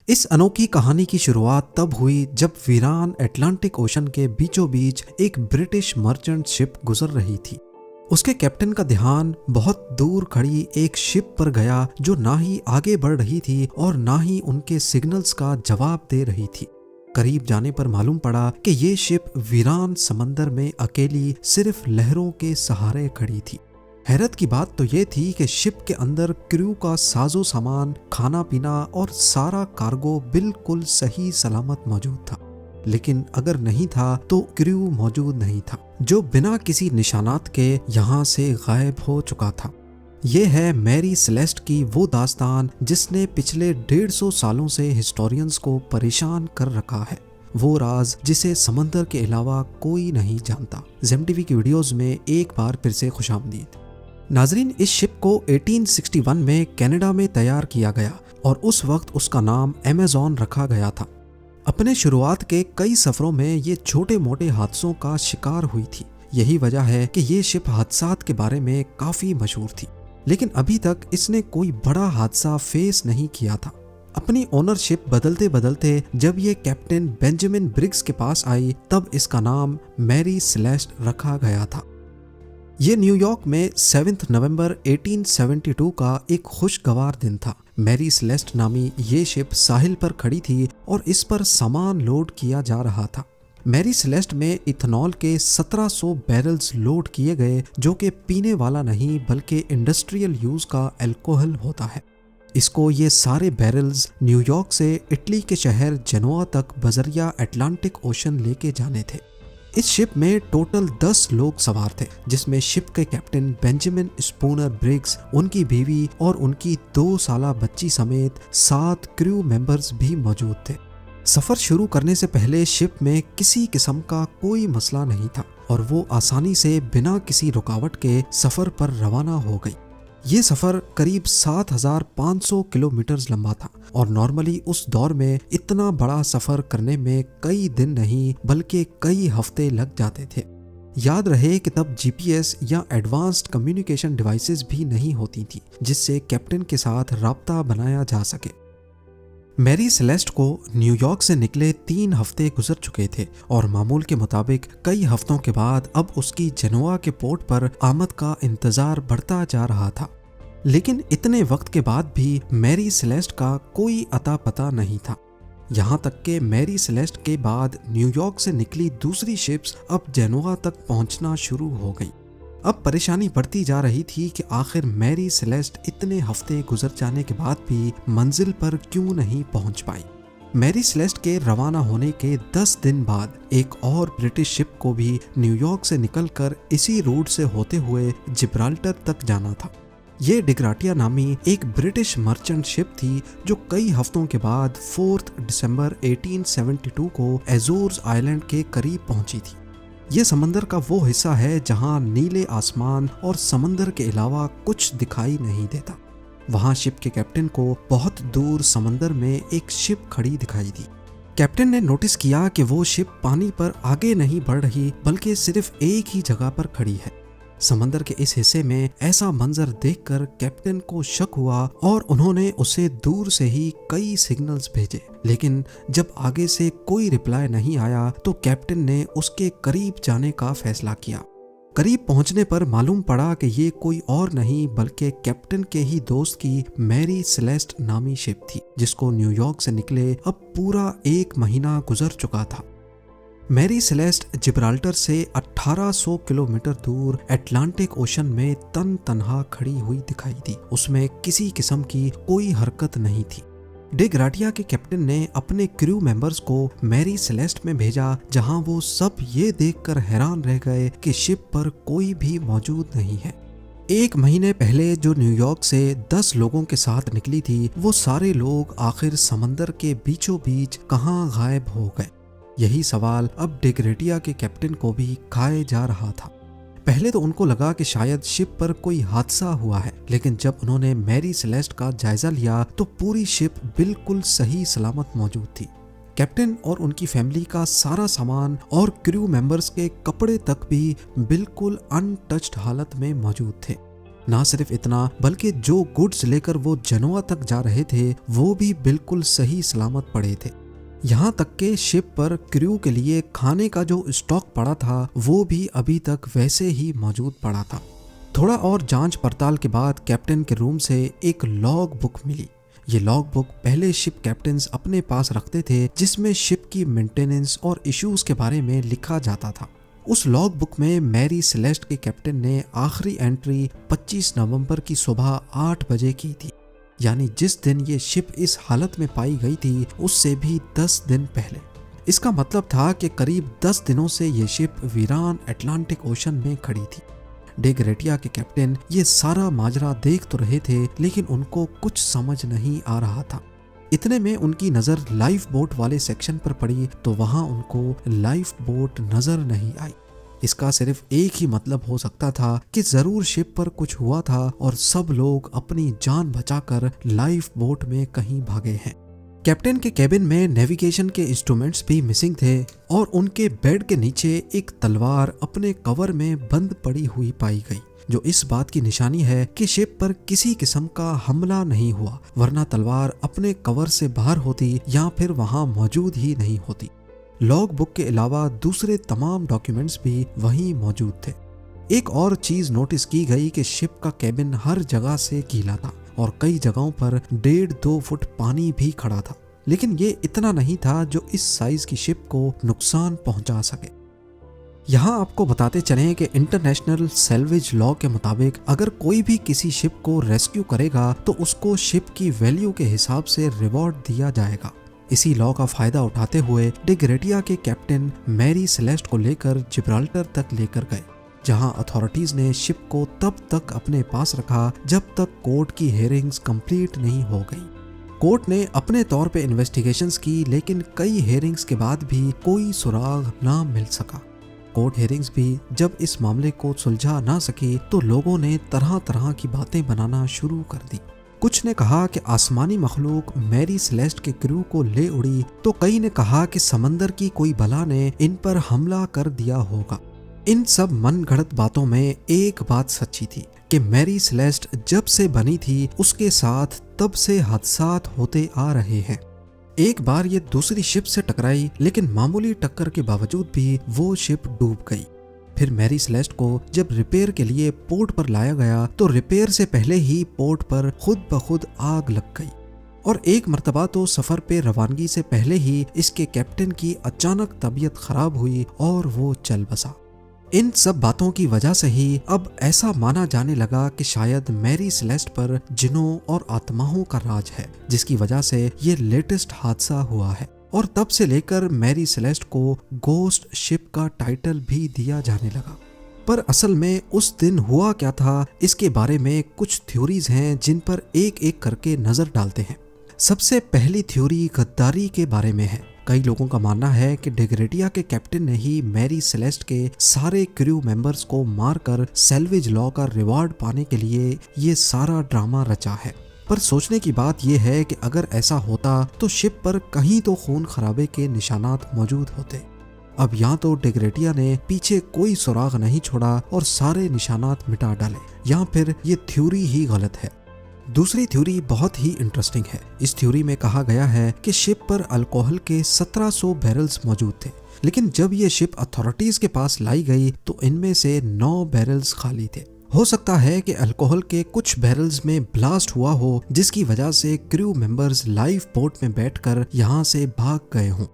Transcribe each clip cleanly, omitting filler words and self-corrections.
इस अनोखी कहानी की शुरुआत तब हुई जब वीरान अटलांटिक ओशन के बीचों बीच एक ब्रिटिश मर्चेंट शिप गुजर रही थी। उसके कैप्टन का ध्यान बहुत दूर खड़ी एक शिप पर गया जो ना ही आगे बढ़ रही थी और ना ही उनके सिग्नल्स का जवाब दे रही थी। करीब जाने पर मालूम पड़ा कि ये शिप वीरान समंदर में अकेली सिर्फ लहरों के सहारे खड़ी थी। हैरत की बात तो ये थी कि शिप के अंदर क्रू का साजो सामान, खाना पीना और सारा कार्गो बिल्कुल सही सलामत मौजूद था। लेकिन अगर नहीं था तो क्रू मौजूद नहीं था, जो बिना किसी निशानात के यहाँ से गायब हो चुका था। ये है मैरी सेलेस्ट की वो दास्तान जिसने पिछले 150 सालों से हिस्टोरियंस को परेशान कर रखा है। वो राज जिसे समंदर के अलावा कोई नहीं जानता। ज़ेम-टीवी की वीडियोस में एक बार फिर से खुशामदीद। नाजरीन, इस शिप को 1861 में कनाडा में तैयार किया गया और उस वक्त उसका नाम अमेज़न रखा गया था। अपने शुरुआत के कई सफरों में ये छोटे मोटे हादसों का शिकार हुई थी। यही वजह है कि ये शिप हादसात के बारे में काफी मशहूर थी, लेकिन अभी तक इसने कोई बड़ा हादसा फेस नहीं किया था। अपनी ओनरशिप बदलते बदलते जब ये कैप्टन बेंजामिन ब्रिग्स के पास आई तब इसका नाम मैरी सेलेस्ट रखा गया था। ये न्यूयॉर्क में 7 नवंबर 1872 का एक खुशगवार दिन था। मैरी सेलेस्ट नामी ये शिप साहिल पर खड़ी थी और इस पर सामान लोड किया जा रहा था। मैरी सेलेस्ट में इथेनॉल के 1700 बैरल्स लोड किए गए, जो कि पीने वाला नहीं बल्कि इंडस्ट्रियल यूज का अल्कोहल होता है। इसको ये सारे बैरल्स न्यूयॉर्क से इटली के शहर जेनोआ तक बजरिया अटलांटिक ओशन लेके जाने थे। इस शिप में टोटल 10 लोग सवार थे, जिसमें शिप के कैप्टन बेंजामिन स्पूनर ब्रिग्स, उनकी बीवी और उनकी 2 साला बच्ची समेत 7 क्रू मेंबर्स भी मौजूद थे। सफर शुरू करने से पहले शिप में किसी किस्म का कोई मसला नहीं था और वो आसानी से बिना किसी रुकावट के सफर पर रवाना हो गई। ये सफर करीब 7500 किलोमीटर लंबा था और नॉर्मली उस दौर में इतना बड़ा सफर करने में कई दिन नहीं बल्कि कई हफ्ते लग जाते थे। याद रहे कि तब जीपीएस या एडवांस्ड कम्युनिकेशन डिवाइसेस भी नहीं होती थी जिससे कैप्टन के साथ राब्ता बनाया जा सके। मैरी सेलेस्ट को न्यूयॉर्क से निकले 3 हफ्ते गुजर चुके थे और मामूल के मुताबिक कई हफ्तों के बाद अब उसकी जेनोआ के पोर्ट पर आमद का इंतजार बढ़ता जा रहा था। लेकिन इतने वक्त के बाद भी मैरी सेलेस्ट का कोई अता पता नहीं था। यहाँ तक कि मैरी सेलेस्ट के बाद न्यूयॉर्क से निकली दूसरी शिप्स अब जेनोआ तक पहुँचना शुरू हो गई। अब परेशानी बढ़ती जा रही थी कि आखिर मैरी सेलेस्ट इतने हफ्ते गुजर जाने के बाद भी मंजिल पर क्यों नहीं पहुंच पाई। मैरी सेलेस्ट के रवाना होने के 10 दिन बाद एक और ब्रिटिश शिप को भी न्यूयॉर्क से निकलकर इसी रूट से होते हुए जिब्राल्टर तक जाना था। ये डिग्राटिया नामी एक ब्रिटिश मर्चेंट शिप थी जो कई हफ्तों के बाद 4 दिसंबर 1872 को एजोर्स आइलैंड के करीब पहुंची थी। ये समंदर का वो हिस्सा है जहां नीले आसमान और समंदर के अलावा कुछ दिखाई नहीं देता। वहां शिप के कैप्टन को बहुत दूर समंदर में एक शिप खड़ी दिखाई दी। कैप्टन ने नोटिस किया कि वो शिप पानी पर आगे नहीं बढ़ रही बल्कि सिर्फ एक ही जगह पर खड़ी है। समंदर के इस हिस्से में ऐसा मंजर देखकर कैप्टन को शक हुआ और उन्होंने उसे दूर से ही कई सिग्नल्स भेजे, लेकिन जब आगे से कोई रिप्लाई नहीं आया तो कैप्टन ने उसके करीब जाने का फैसला किया। करीब पहुंचने पर मालूम पड़ा कि ये कोई और नहीं बल्कि कैप्टन के ही दोस्त की मैरी सेलेस्ट नामी शिप थी, जिसको न्यूयॉर्क से निकले अब पूरा 1 महीना गुजर चुका था। मैरी सेलेस्ट जिब्राल्टर से 1800 किलोमीटर दूर अटलांटिक ओशन में तन्हा खड़ी हुई दिखाई दी। उसमें किसी किस्म की कोई हरकत नहीं थी। डिग्राटिया के कैप्टन ने अपने क्रू मेंबर्स को मैरी सेलेस्ट में भेजा, जहां वो सब ये देखकर हैरान रह गए कि शिप पर कोई भी मौजूद नहीं है। 1 महीने पहले जो न्यूयॉर्क से 10 लोगों के साथ निकली थी, वो सारे लोग आखिर समंदर के बीचों बीच कहां गायब हो गए। यही सवाल अब डिग्राटिया के कैप्टन को भी खाए जा रहा था। पहले तो उनको लगा कि शायद शिप पर कोई हादसा हुआ है, लेकिन जब उन्होंने मैरी सेलेस्ट का जायजा लिया तो पूरी शिप बिल्कुल सही सलामत मौजूद थी। कैप्टन और उनकी फैमिली का सारा सामान और क्रू मेंबर्स के कपड़े तक भी बिल्कुल अनटच्ड हालत में मौजूद थे। ना सिर्फ इतना, बल्कि जो गुड्स लेकर वो जनोआ तक जा रहे थे वो भी बिल्कुल सही सलामत पड़े थे। यहाँ तक के शिप पर क्रू के लिए खाने का जो स्टॉक पड़ा था वो भी अभी तक वैसे ही मौजूद पड़ा था। थोड़ा और जांच पड़ताल के बाद कैप्टन के रूम से एक लॉग बुक मिली। ये लॉग बुक पहले शिप कैप्टन्स अपने पास रखते थे, जिसमें शिप की मेंटेनेंस और इश्यूज के बारे में लिखा जाता था। उस लॉग बुक में मैरी सेलेस्ट के कैप्टन ने आखिरी एंट्री 25 नवंबर की सुबह 8 बजे की थी, यानी जिस दिन ये शिप इस हालत में पाई गई थी उससे भी 10 दिन पहले। इसका मतलब था कि करीब 10 दिनों से ये शिप वीरान अटलांटिक ओशन में खड़ी थी। डे ग्रेटिया के कैप्टन ये सारा माजरा देख तो रहे थे, लेकिन उनको कुछ समझ नहीं आ रहा था। इतने में उनकी नज़र लाइफ बोट वाले सेक्शन पर पड़ी तो वहां उनको लाइफ बोट नजर नहीं आई। इसका सिर्फ एक ही मतलब हो सकता था कि जरूर शिप पर कुछ हुआ था और सब लोग अपनी जान बचाकर लाइफ बोट में कहीं भागे हैं। कैप्टन के केबिन में नेविगेशन के इंस्ट्रूमेंट्स भी मिसिंग थे और उनके बेड के नीचे एक तलवार अपने कवर में बंद पड़ी हुई पाई गई, जो इस बात की निशानी है कि शिप पर किसी किस्म का हमला नहीं हुआ, वरना तलवार अपने कवर से बाहर होती या फिर वहां मौजूद ही नहीं होती। लॉग बुक के अलावा दूसरे तमाम डॉक्यूमेंट्स भी वहीं मौजूद थे। एक और चीज नोटिस की गई कि शिप का केबिन हर जगह से गीला था और कई जगहों पर 1.5-2 फुट पानी भी खड़ा था, लेकिन ये इतना नहीं था जो इस साइज की शिप को नुकसान पहुंचा सके। यहाँ आपको बताते चलें कि इंटरनेशनल सैल्वेज लॉ के मुताबिक अगर कोई भी किसी शिप को रेस्क्यू करेगा तो उसको शिप की वैल्यू के हिसाब से रिवॉर्ड दिया जाएगा। इसी लॉ का फायदा उठाते हुए डे ग्रेटिया के कैप्टन मैरी सेलेस्ट को लेकर जिब्राल्टर तक लेकर गए, जहां अथॉरिटीज ने शिप को तब तक अपने पास रखा जब तक कोर्ट की हेयरिंग्स कंप्लीट नहीं हो गई। कोर्ट ने अपने तौर पे इन्वेस्टिगेशंस की, लेकिन कई हेयरिंग्स के बाद भी कोई सुराग ना मिल सका। कोर्ट हेयरिंग्स भी जब इस मामले को सुलझा ना सकी तो लोगों ने तरह तरह की बातें बनाना शुरू कर दी। कुछ ने कहा कि आसमानी मखलूक मैरी सेलेस्ट के क्रू को ले उड़ी, तो कई ने कहा कि समंदर की कोई बला ने इन पर हमला कर दिया होगा। इन सब मनगढ़ंत बातों में एक बात सच्ची थी कि मैरी सेलेस्ट जब से बनी थी उसके साथ तब से हादसात होते आ रहे हैं। एक बार ये दूसरी शिप से टकराई, लेकिन मामूली टक्कर के बावजूद भी वो शिप डूब गई। फिर मैरी सेलेस्ट को जब रिपेयर के लिए पोर्ट पर लाया गया तो रिपेयर से पहले ही पोर्ट पर खुद ब खुद आग लग गई, और एक मर्तबा तो सफर पे रवानगी से पहले ही इसके कैप्टन की अचानक तबीयत खराब हुई और वो चल बसा। इन सब बातों की वजह से ही अब ऐसा माना जाने लगा कि शायद मैरी सेलेस्ट पर जिनों और आत्माओं का राज है, जिसकी वजह से ये लेटेस्ट हादसा हुआ है। और तब से लेकर मैरी सेलेस्ट को गोस्ट शिप का टाइटल भी दिया जाने लगा। पर असल में उस दिन हुआ क्या था, इसके बारे में कुछ थ्योरीज हैं जिन पर एक एक करके नजर डालते हैं। सबसे पहली थ्योरी गद्दारी के बारे में है। कई लोगों का मानना है कि डे ग्रेटिया के कैप्टन ने ही मैरी सेलेस्ट के सारे क्रू मेंबर्स को मारकर सैल्वेज लॉ का रिवॉर्ड पाने के लिए ये सारा ड्रामा रचा है। पर सोचने की बात यह है कि अगर ऐसा होता तो शिप पर कहीं तो खून खराबे के निशानात मौजूद होते। अब यहाँ तो डे ग्रेटिया ने पीछे कोई सुराग नहीं छोड़ा और सारे निशानात मिटा डाले, या फिर ये थ्योरी ही गलत है। दूसरी थ्योरी बहुत ही इंटरेस्टिंग है। इस थ्योरी में कहा गया है कि शिप पर अल्कोहल के 1700 बैरल्स मौजूद थे, लेकिन जब ये शिप अथॉरिटीज के पास लाई गई तो इनमें से 9 बैरल्स खाली थे। हो सकता है कि अल्कोहल के कुछ बैरल्स में ब्लास्ट हुआ हो, जिसकी वजह से क्रू मेंबर्स लाइफ बोट में बैठकर यहाँ से भाग गए हों।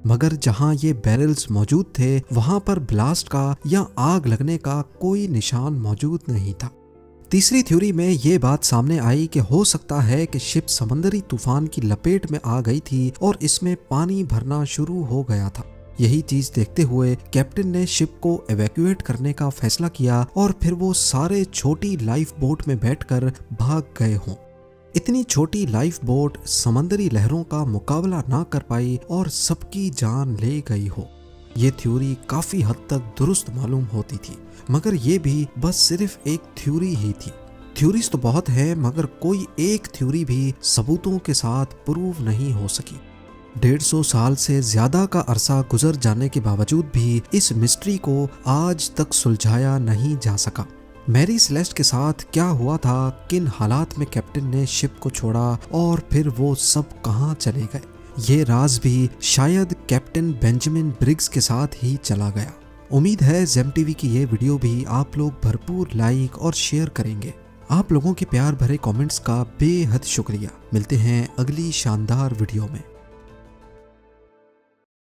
मगर जहाँ ये बैरल्स मौजूद थे वहाँ पर ब्लास्ट का या आग लगने का कोई निशान मौजूद नहीं था। तीसरी थ्योरी में ये बात सामने आई कि हो सकता है कि शिप समंदरी तूफान की लपेट में आ गई थी और इसमें पानी भरना शुरू हो गया था। यही चीज देखते हुए कैप्टन ने शिप को एवैक्यूएट करने का फैसला किया और फिर वो सारे छोटी लाइफ बोट में बैठकर भाग गए हों। इतनी छोटी लाइफ बोट समंदरी लहरों का मुकाबला ना कर पाई और सबकी जान ले गई हो। ये थ्योरी काफी हद तक दुरुस्त मालूम होती थी, मगर ये भी बस सिर्फ एक थ्योरी ही थी। थ्योरीज तो बहुत है, मगर कोई एक थ्योरी भी सबूतों के साथ प्रूव नहीं हो सकी। 150 साल से ज्यादा का अरसा गुजर जाने के बावजूद भी इस मिस्ट्री को आज तक सुलझाया नहीं जा सका। मैरी सेलेस्ट के साथ क्या हुआ था, किन हालात में कैप्टन ने शिप को छोड़ा और फिर वो सब कहाँ चले गए, ये राज भी शायद कैप्टन बेंजामिन ब्रिग्स के साथ ही चला गया। उम्मीद है जेम टीवी की ये वीडियो भी आप लोग भरपूर लाइक और शेयर करेंगे। आप लोगों के प्यार भरे कमेंट्स का बेहद शुक्रिया। मिलते हैं अगली शानदार वीडियो में।